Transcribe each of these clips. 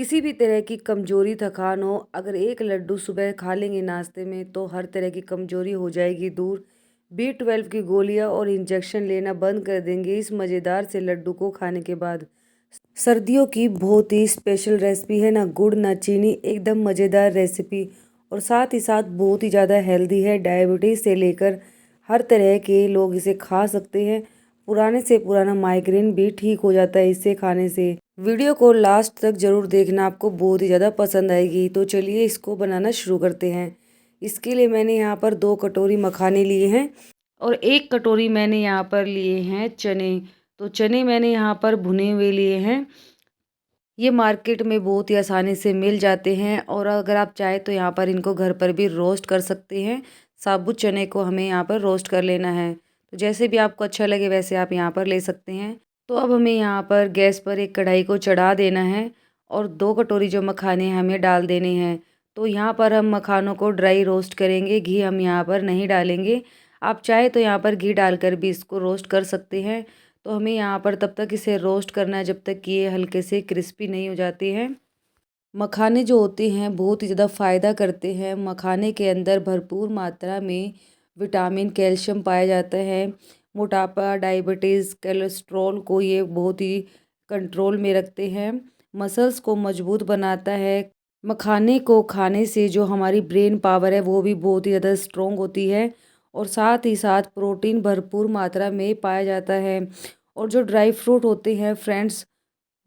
किसी भी तरह की कमज़ोरी, थकान हो, अगर एक लड्डू सुबह खा लेंगे नाश्ते में तो हर तरह की कमज़ोरी हो जाएगी दूर। B12 की गोलियाँ और इंजेक्शन लेना बंद कर देंगे इस मज़ेदार से लड्डू को खाने के बाद। सर्दियों की बहुत ही स्पेशल रेसिपी है, ना गुड़ ना चीनी, एकदम मज़ेदार रेसिपी और साथ ही साथ बहुत ही ज़्यादा हेल्दी है। डायबिटीज़ से लेकर हर तरह के लोग इसे खा सकते हैं। पुराने से पुराना माइग्रेन भी ठीक हो जाता है इसे खाने से। वीडियो को लास्ट तक ज़रूर देखना, आपको बहुत ही ज़्यादा पसंद आएगी। तो चलिए इसको बनाना शुरू करते हैं। इसके लिए मैंने यहाँ पर 2 कटोरी मखाने लिए हैं और 1 कटोरी मैंने यहाँ पर लिए हैं चने। तो चने मैंने यहाँ पर भुने हुए लिए हैं। ये मार्केट में बहुत ही आसानी से मिल जाते हैं और अगर आप चाहें तो यहाँ पर इनको घर पर भी रोस्ट कर सकते हैं। साबुत चने को हमें यहाँ पर रोस्ट कर लेना है। तो जैसे भी आपको अच्छा लगे वैसे आप यहाँ पर ले सकते हैं। तो अब हमें यहाँ पर गैस पर एक कढ़ाई को चढ़ा देना है और 2 कटोरी जो मखाने हैं हमें डाल देने हैं। तो यहाँ पर हम मखानों को ड्राई रोस्ट करेंगे, घी हम यहाँ पर नहीं डालेंगे। आप चाहे तो यहाँ पर घी डालकर भी इसको रोस्ट कर सकते हैं। तो हमें यहाँ पर तब तक इसे रोस्ट करना है जब तक कि ये हल्के से क्रिस्पी नहीं हो जाते हैं। मखाने जो होते हैं बहुत ही ज़्यादा फ़ायदा करते हैं। मखाने के अंदर भरपूर मात्रा में विटामिन, कैल्शियम पाया जाता है। मोटापा, डायबिटीज़, कोलेस्ट्रॉल को ये बहुत ही कंट्रोल में रखते हैं। मसल्स को मजबूत बनाता है। मखाने को खाने से जो हमारी ब्रेन पावर है वो भी बहुत ही ज़्यादा स्ट्रॉन्ग होती है और साथ ही साथ प्रोटीन भरपूर मात्रा में पाया जाता है। और जो ड्राई फ्रूट होते हैं फ्रेंड्स,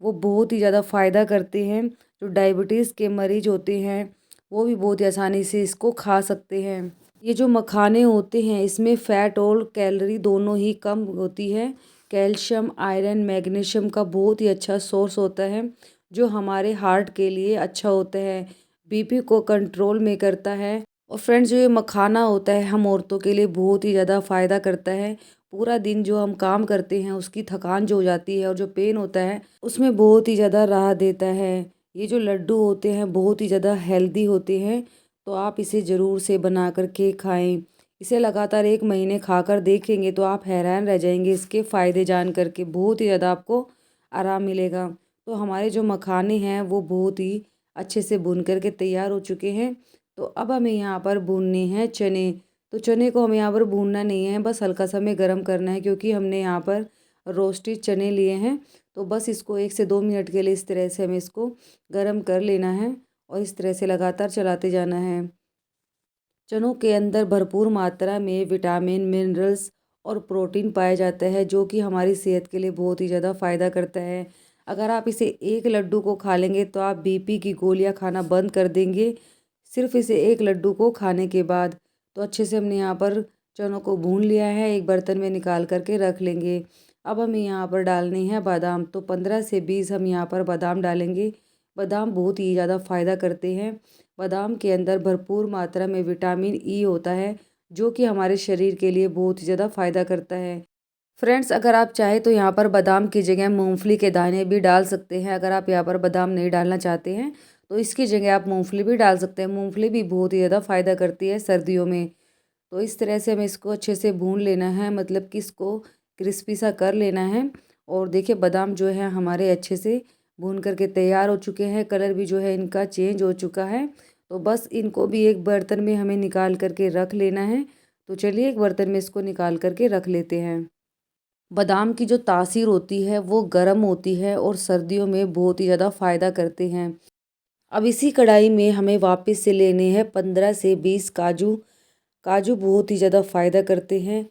वो बहुत ही ज़्यादा फ़ायदा करते हैं। जो डायबिटीज़ के मरीज होते हैं वो भी बहुत ही आसानी से इसको खा सकते हैं। ये जो मखाने होते हैं इसमें फ़ैट और कैलोरी दोनों ही कम होती है। कैल्शियम, आयरन, मैग्नीशियम का बहुत ही अच्छा सोर्स होता है जो हमारे हार्ट के लिए अच्छा होता है। बीपी को कंट्रोल में करता है। और फ्रेंड्स, जो ये मखाना होता है हम औरतों के लिए बहुत ही ज़्यादा फ़ायदा करता है। पूरा दिन जो हम काम करते हैं उसकी थकान जो हो जाती है और जो पेन होता है उसमें बहुत ही ज़्यादा राहत देता है। ये जो लड्डू होते हैं बहुत ही ज़्यादा हेल्दी होते हैं। तो आप इसे ज़रूर से बना कर के खाएं। इसे लगातार 1 महीने खाकर देखेंगे तो आप हैरान रह जाएंगे इसके फ़ायदे जान करके। बहुत ही ज़्यादा आपको आराम मिलेगा। तो हमारे जो मखाने हैं वो बहुत ही अच्छे से भून करके तैयार हो चुके हैं। तो अब हमें यहाँ पर भूनने हैं चने। तो चने को हमें यहाँ पर भूनना नहीं है, बस हल्का सा हमें गर्म करना है क्योंकि हमने यहाँ पर रोस्टेड चने लिए हैं। तो बस इसको 1 से 2 मिनट के लिए इस तरह से हमें इसको गर्म कर लेना है और इस तरह से लगातार चलाते जाना है। चनों के अंदर भरपूर मात्रा में विटामिन, मिनरल्स और प्रोटीन पाया जाता है जो कि हमारी सेहत के लिए बहुत ही ज़्यादा फ़ायदा करता है। अगर आप इसे एक लड्डू को खा लेंगे तो आप बीपी की गोलियां खाना बंद कर देंगे सिर्फ इसे एक लड्डू को खाने के बाद। तो अच्छे से हमने यहाँ पर चनों को भून लिया है, एक बर्तन में निकाल करके रख लेंगे। अब हमें यहाँ पर डालने हैं बादाम। तो 15 से 20 हम यहाँ पर बादाम डालेंगे। बादाम बहुत ही ज़्यादा फ़ायदा करते हैं। बादाम के अंदर भरपूर मात्रा में विटामिन ई होता है जो कि हमारे शरीर के लिए बहुत ही ज़्यादा फ़ायदा करता है। फ्रेंड्स, अगर आप चाहें तो यहाँ पर बादाम की जगह मूंगफली के दाने भी डाल सकते हैं। अगर आप यहाँ पर बादाम नहीं डालना चाहते हैं तो इसकी जगह आप मूंगफली भी डाल सकते हैं। मूंगफली भी बहुत ही ज़्यादा फ़ायदा करती है सर्दियों में। तो इस तरह से हमें इसको अच्छे से भून लेना है, मतलब कि इसको क्रिस्पी सा कर लेना है। और देखिए बादाम जो है हमारे अच्छे से भून करके तैयार हो चुके हैं। कलर भी जो है इनका चेंज हो चुका है। तो बस इनको भी एक बर्तन में हमें निकाल करके रख लेना है। तो चलिए एक बर्तन में इसको निकाल करके रख लेते हैं। बादाम की जो तासीर होती है वो गर्म होती है और सर्दियों में बहुत ही ज़्यादा फ़ायदा करते हैं। अब इसी कढ़ाई में हमें वापस से लेने हैं 15 से 20 काजू। काजू बहुत ही ज़्यादा फ़ायदा करते हैं।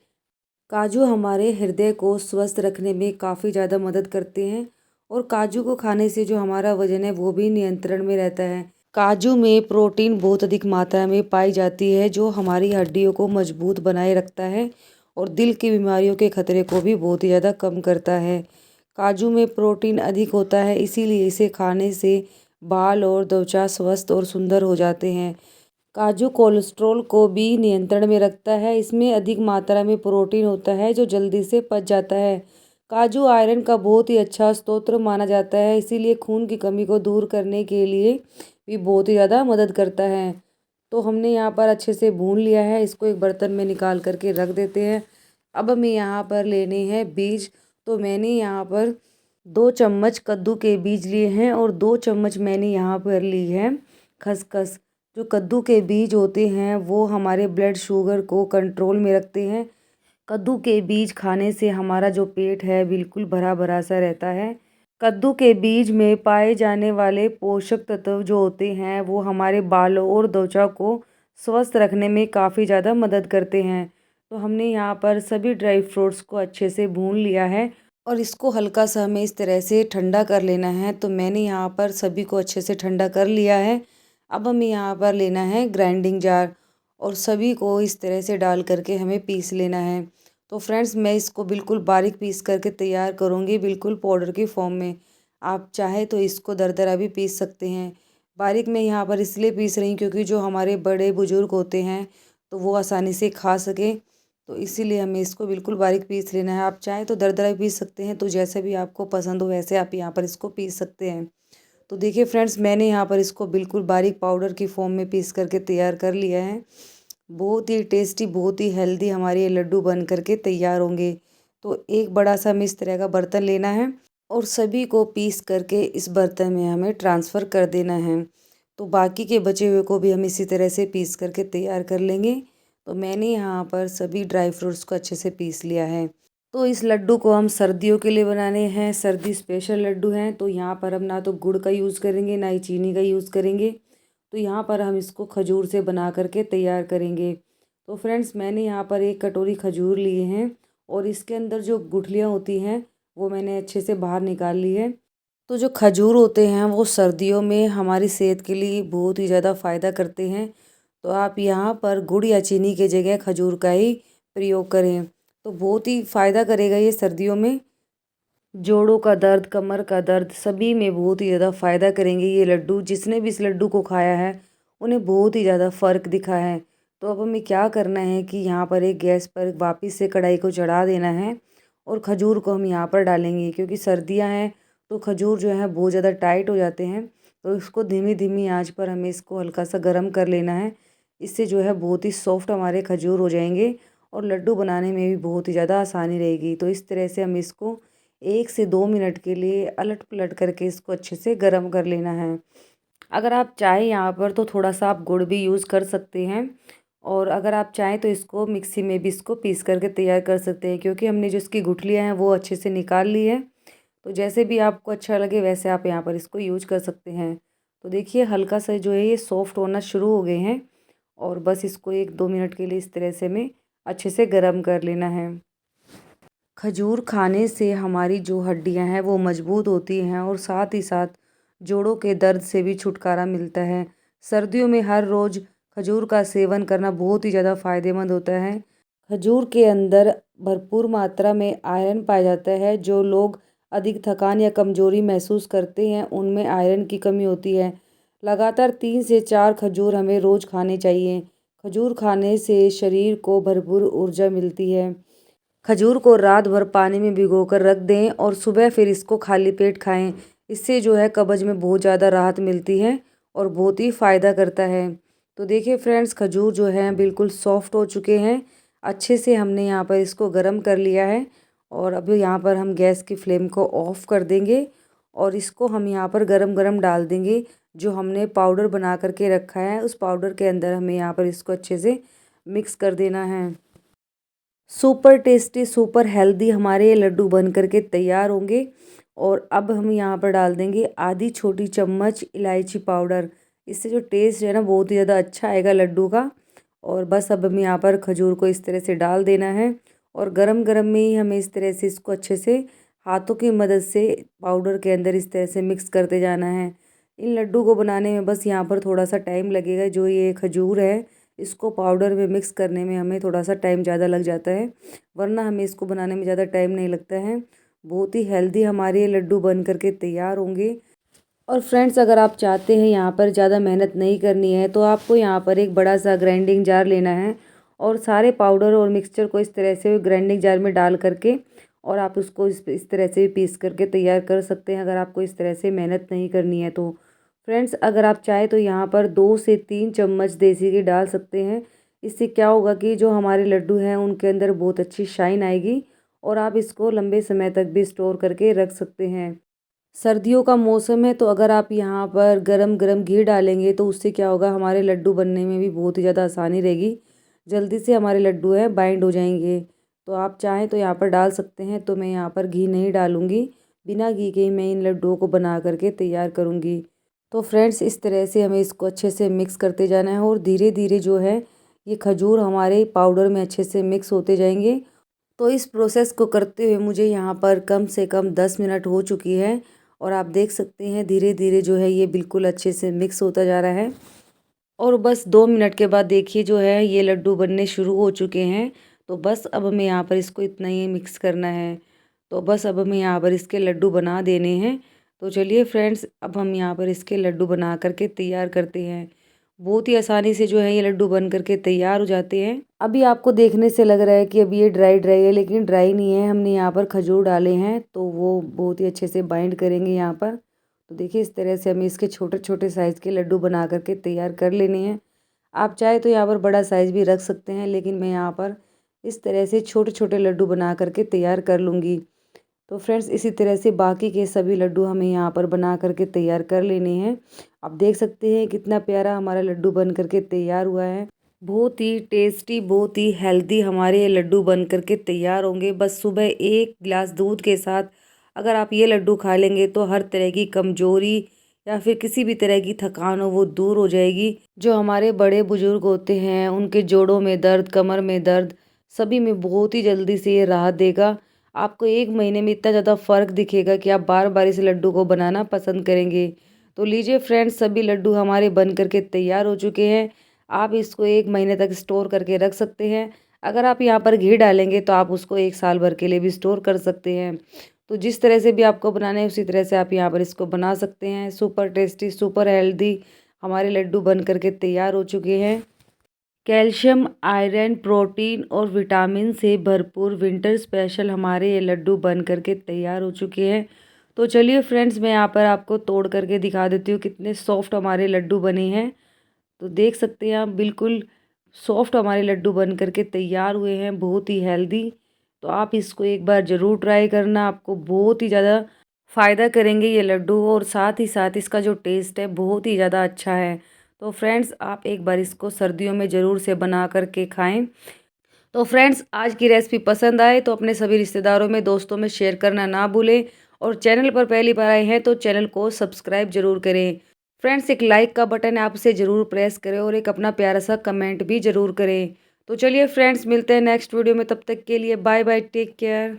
काजू हमारे हृदय को स्वस्थ रखने में काफ़ी ज़्यादा मदद करते हैं और काजू को खाने से जो हमारा वज़न है वो भी नियंत्रण में रहता है। काजू में प्रोटीन बहुत अधिक मात्रा में पाई जाती है जो हमारी हड्डियों को मजबूत बनाए रखता है और दिल की बीमारियों के खतरे को भी बहुत ही ज़्यादा कम करता है। काजू में प्रोटीन अधिक होता है इसीलिए इसे खाने से बाल और त्वचा स्वस्थ और सुंदर हो जाते हैं। काजू कोलेस्ट्रॉल को भी नियंत्रण में रखता है। इसमें अधिक मात्रा में प्रोटीन होता है जो जल्दी से पच जाता है। काजू आयरन का बहुत ही अच्छा स्रोत माना जाता है, इसीलिए खून की कमी को दूर करने के लिए भी बहुत ही ज़्यादा मदद करता है। तो हमने यहाँ पर अच्छे से भून लिया है, इसको एक बर्तन में निकाल करके रख देते हैं। अब हमें यहाँ पर लेने हैं बीज। तो मैंने यहाँ पर 2 चम्मच कद्दू के बीज लिए हैं और 2 चम्मच मैंने यहाँ पर ली है खसखस। जो कद्दू के बीज होते हैं वो हमारे ब्लड शुगर को कंट्रोल में रखते हैं। कद्दू के बीज खाने से हमारा जो पेट है बिल्कुल भरा भरा सा रहता है। कद्दू के बीज में पाए जाने वाले पोषक तत्व जो होते हैं वो हमारे बालों और त्वचा को स्वस्थ रखने में काफ़ी ज़्यादा मदद करते हैं। तो हमने यहाँ पर सभी ड्राई फ्रूट्स को अच्छे से भून लिया है और इसको हल्का सा हमें इस तरह से ठंडा कर लेना है। तो मैंने यहाँ पर सभी को अच्छे से ठंडा कर लिया है। अब हमें यहाँ पर लेना है ग्राइंडिंग जार और सभी को इस तरह से डाल करके हमें पीस लेना है। तो फ्रेंड्स, मैं इसको बिल्कुल बारीक पीस करके तैयार करूँगी, बिल्कुल पाउडर की फॉर्म में। आप चाहे तो इसको दरदरा भी पीस सकते हैं। बारीक मैं यहाँ पर इसलिए पीस रही हूँ क्योंकि जो हमारे बड़े बुजुर्ग होते हैं तो वो आसानी से खा सकें, तो इसीलिए हमें इसको बिल्कुल बारीक पीस लेना है। आप चाहें तो दरदरा भी पीस सकते हैं, तो जैसे भी आपको पसंद हो वैसे आप यहाँ पर इसको पीस सकते हैं। तो देखिए फ्रेंड्स, मैंने यहाँ पर इसको बिल्कुल बारीक पाउडर की फॉर्म में पीस करके तैयार कर लिया है। बहुत ही टेस्टी, बहुत ही हेल्दी हमारे ये लड्डू बन करके तैयार होंगे। तो एक बड़ा सा हमें इस तरह का बर्तन लेना है और सभी को पीस करके इस बर्तन में हमें ट्रांसफ़र कर देना है। तो बाकी के बचे हुए को भी हम इसी तरह से पीस करके तैयार कर लेंगे। तो मैंने यहाँ पर सभी ड्राई फ्रूट्स को अच्छे से पीस लिया है। तो इस लड्डू को हम सर्दियों के लिए बनाने हैं, सर्दी स्पेशल लड्डू हैं। तो यहाँ पर हम ना तो गुड़ का यूज़ करेंगे ना ही चीनी का यूज़ करेंगे। तो यहाँ पर हम इसको खजूर से बना करके तैयार करेंगे। तो फ्रेंड्स, मैंने यहाँ पर 1 कटोरी खजूर लिए हैं और इसके अंदर जो गुठलियाँ होती हैं वो मैंने अच्छे से बाहर निकाल ली है। तो जो खजूर होते हैं वो सर्दियों में हमारी सेहत के लिए बहुत ही ज़्यादा फ़ायदा करते हैं। तो आप यहाँ पर गुड़ या चीनी की जगह खजूर का ही प्रयोग करें, तो बहुत ही फ़ायदा करेगा ये सर्दियों में। जोड़ों का दर्द, कमर का दर्द, सभी में बहुत ही ज़्यादा फ़ायदा करेंगे ये लड्डू। जिसने भी इस लड्डू को खाया है उन्हें बहुत ही ज़्यादा फ़र्क दिखा है। तो अब हमें क्या करना है कि यहाँ पर एक गैस पर वापस से कढ़ाई को चढ़ा देना है और खजूर को हम यहाँ पर डालेंगे, क्योंकि सर्दियाँ हैं तो खजूर जो है बहुत ज़्यादा टाइट हो जाते हैं। तो इसको धीमी धीमी आंच पर हमें इसको हल्का सा गर्म कर लेना है। इससे जो है बहुत ही सॉफ्ट हमारे खजूर हो जाएंगे और लड्डू बनाने में भी बहुत ही ज़्यादा आसानी रहेगी। तो इस तरह से हम इसको 1 से 2 मिनट के लिए अलट पलट करके इसको अच्छे से गर्म कर लेना है। अगर आप चाहें यहाँ पर तो थोड़ा सा आप गुड़ भी यूज़ कर सकते हैं और अगर आप चाहें तो इसको मिक्सी में भी इसको पीस करके तैयार कर सकते हैं, क्योंकि हमने जो इसकी गुठलियाँ हैं वो अच्छे से निकाल ली है। तो जैसे भी आपको अच्छा लगे वैसे आप यहाँ पर इसको यूज कर सकते हैं। तो देखिए हल्का सा जो है ये सॉफ्ट होना शुरू हो गए हैं और बस इसको 1-2 मिनट के लिए इस तरह से हमें अच्छे से गर्म कर लेना है। खजूर खाने से हमारी जो हड्डियां हैं वो मजबूत होती हैं और साथ ही साथ जोड़ों के दर्द से भी छुटकारा मिलता है। सर्दियों में हर रोज़ खजूर का सेवन करना बहुत ही ज़्यादा फ़ायदेमंद होता है। खजूर के अंदर भरपूर मात्रा में आयरन पाया जाता है। जो लोग अधिक थकान या कमज़ोरी महसूस करते हैं उनमें आयरन की कमी होती है। लगातार 3 से 4 खजूर हमें रोज़ खाने चाहिए। खजूर खाने से शरीर को भरपूर ऊर्जा मिलती है। खजूर को रात भर पानी में भिगोकर रख दें और सुबह फिर इसको खाली पेट खाएं। इससे जो है कब्ज में बहुत ज़्यादा राहत मिलती है और बहुत ही फ़ायदा करता है। तो देखिए फ्रेंड्स, खजूर जो है बिल्कुल सॉफ्ट हो चुके हैं। अच्छे से हमने यहाँ पर इसको गर्म कर लिया है और अब यहाँ पर हम गैस की फ्लेम को ऑफ़ कर देंगे और इसको हम यहाँ पर गरम गरम डाल देंगे। जो हमने पाउडर बना करके रखा है उस पाउडर के अंदर हमें यहाँ पर इसको अच्छे से मिक्स कर देना है। सुपर टेस्टी, सुपर हेल्दी हमारे ये लड्डू बन करके तैयार होंगे। और अब हम यहाँ पर डाल देंगे आधी छोटी चम्मच इलायची पाउडर। इससे जो टेस्ट है ना बहुत ही ज़्यादा अच्छा आएगा लड्डू का। और बस अब हम यहाँ पर खजूर को इस तरह से डाल देना है और गरम गरम में ही हमें इस तरह से इसको अच्छे से हाथों की मदद से पाउडर के अंदर इस तरह से मिक्स करते जाना है। इन लड्डू को बनाने में बस यहाँ पर थोड़ा सा टाइम लगेगा। जो ये खजूर है इसको पाउडर में मिक्स करने में हमें थोड़ा सा टाइम ज़्यादा लग जाता है, वरना हमें इसको बनाने में ज़्यादा टाइम नहीं लगता है। बहुत ही हेल्दी हमारे ये लड्डू बन करके तैयार होंगे। और फ्रेंड्स, अगर आप चाहते हैं यहाँ पर ज़्यादा मेहनत नहीं करनी है तो आपको यहाँ पर एक बड़ा सा ग्राइंडिंग जार लेना है और सारे पाउडर और मिक्सचर को इस तरह से ग्राइंडिंग जार में डाल करके और आप उसको इस तरह से पीस करके तैयार कर सकते हैं, अगर आपको इस तरह से मेहनत नहीं करनी है तो। फ्रेंड्स, अगर आप चाहें तो यहाँ पर 2 से 3 चम्मच देसी घी डाल सकते हैं। इससे क्या होगा कि जो हमारे लड्डू हैं उनके अंदर बहुत अच्छी शाइन आएगी और आप इसको लंबे समय तक भी स्टोर करके रख सकते हैं। सर्दियों का मौसम है तो अगर आप यहाँ पर गरम गरम घी डालेंगे तो उससे क्या होगा, हमारे लड्डू बनने में भी बहुत ही ज़्यादा आसानी रहेगी। जल्दी से हमारे लड्डू हैं बाइंड हो जाएंगे। तो आप चाहें तो यहाँ पर डाल सकते हैं, तो मैं यहाँ पर घी नहीं डालूँगी। बिना घी के ही मैं इन लड्डुओं को बना करके तैयार करूँगी। तो फ्रेंड्स, इस तरह से हमें इसको अच्छे से मिक्स करते जाना है और धीरे धीरे जो है ये खजूर हमारे पाउडर में अच्छे से मिक्स होते जाएंगे। तो इस प्रोसेस को करते हुए मुझे यहाँ पर कम से कम 10 मिनट हो चुकी है और आप देख सकते हैं धीरे धीरे जो है ये बिल्कुल अच्छे से मिक्स होता जा रहा है। और बस 2 मिनट के बाद देखिए जो है ये लड्डू बनने शुरू हो चुके हैं। तो बस अब हमें यहाँ पर इसको इतना ही मिक्स करना है। तो बस अब हमें यहाँ पर इसके लड्डू बना देने हैं। तो चलिए फ्रेंड्स, अब हम यहाँ पर इसके लड्डू बना करके तैयार करते हैं। बहुत ही आसानी से जो है ये लड्डू बन करके तैयार हो जाते हैं। अभी आपको देखने से लग रहा है कि अभी ये ड्राई ड्राई है, लेकिन ड्राई नहीं है। हमने यहाँ पर खजूर डाले हैं तो वो बहुत ही अच्छे से बाइंड करेंगे यहाँ पर। तो देखिए इस तरह से हमें इसके छोटे छोटे साइज़ के लड्डू बना करके तैयार कर लेने हैं। आप चाहे तो यहाँ पर बड़ा साइज़ भी रख सकते हैं, लेकिन मैं यहाँ पर इस तरह से छोटे छोटे लड्डू बना करके तैयार कर लूँगी। तो फ्रेंड्स, इसी तरह से बाकी के सभी लड्डू हमें यहाँ पर बना करके तैयार कर लेने हैं। आप देख सकते हैं कितना प्यारा हमारा लड्डू बन करके तैयार हुआ है। बहुत ही टेस्टी, बहुत ही हेल्दी हमारे ये लड्डू बन करके तैयार होंगे। बस सुबह 1 गिलास दूध के साथ अगर आप ये लड्डू खा लेंगे तो हर तरह की कमजोरी या फिर किसी भी तरह की थकान हो वो दूर हो जाएगी। जो हमारे बड़े बुजुर्ग होते हैं उनके जोड़ों में दर्द, कमर में दर्द, सभी में बहुत ही जल्दी से ये राहत देगा। आपको 1 महीने में इतना ज़्यादा फ़र्क दिखेगा कि आप बार बार इस लड्डू को बनाना पसंद करेंगे। तो लीजिए फ्रेंड्स, सभी लड्डू हमारे बन करके तैयार हो चुके हैं। आप इसको 1 महीने तक स्टोर करके रख सकते हैं। अगर आप यहाँ पर घी डालेंगे तो आप उसको 1 साल भर के लिए भी स्टोर कर सकते हैं। तो जिस तरह से भी आपको बनाना है उसी तरह से आप यहाँ पर इसको बना सकते हैं। सुपर टेस्टी, सुपर हेल्दी हमारे लड्डू बन करके तैयार हो चुके हैं। कैल्शियम, आयरन, प्रोटीन और विटामिन से भरपूर विंटर स्पेशल हमारे ये लड्डू बन करके तैयार हो चुके हैं। तो चलिए फ्रेंड्स, मैं यहाँ पर आपको तोड़ करके दिखा देती हूँ कितने सॉफ्ट हमारे लड्डू बने हैं। तो देख सकते हैं आप, बिल्कुल सॉफ्ट हमारे लड्डू बन करके तैयार हुए हैं, बहुत ही हेल्दी। तो आप इसको एक बार ज़रूर ट्राई करना, आपको बहुत ही ज़्यादा फ़ायदा करेंगे ये लड्डू और साथ ही साथ इसका जो टेस्ट है बहुत ही ज़्यादा अच्छा है। तो फ्रेंड्स, आप एक बार इसको सर्दियों में ज़रूर से बना करके खाएं। तो फ्रेंड्स, आज की रेसिपी पसंद आए तो अपने सभी रिश्तेदारों में, दोस्तों में शेयर करना ना भूलें और चैनल पर पहली बार आए हैं तो चैनल को सब्सक्राइब जरूर करें। फ्रेंड्स, एक लाइक का बटन है, आप उसे ज़रूर प्रेस करें और एक अपना प्यारा सा कमेंट भी ज़रूर करें। तो चलिए फ्रेंड्स, मिलते हैं नेक्स्ट वीडियो में, तब तक के लिए बाय बाय, टेक केयर।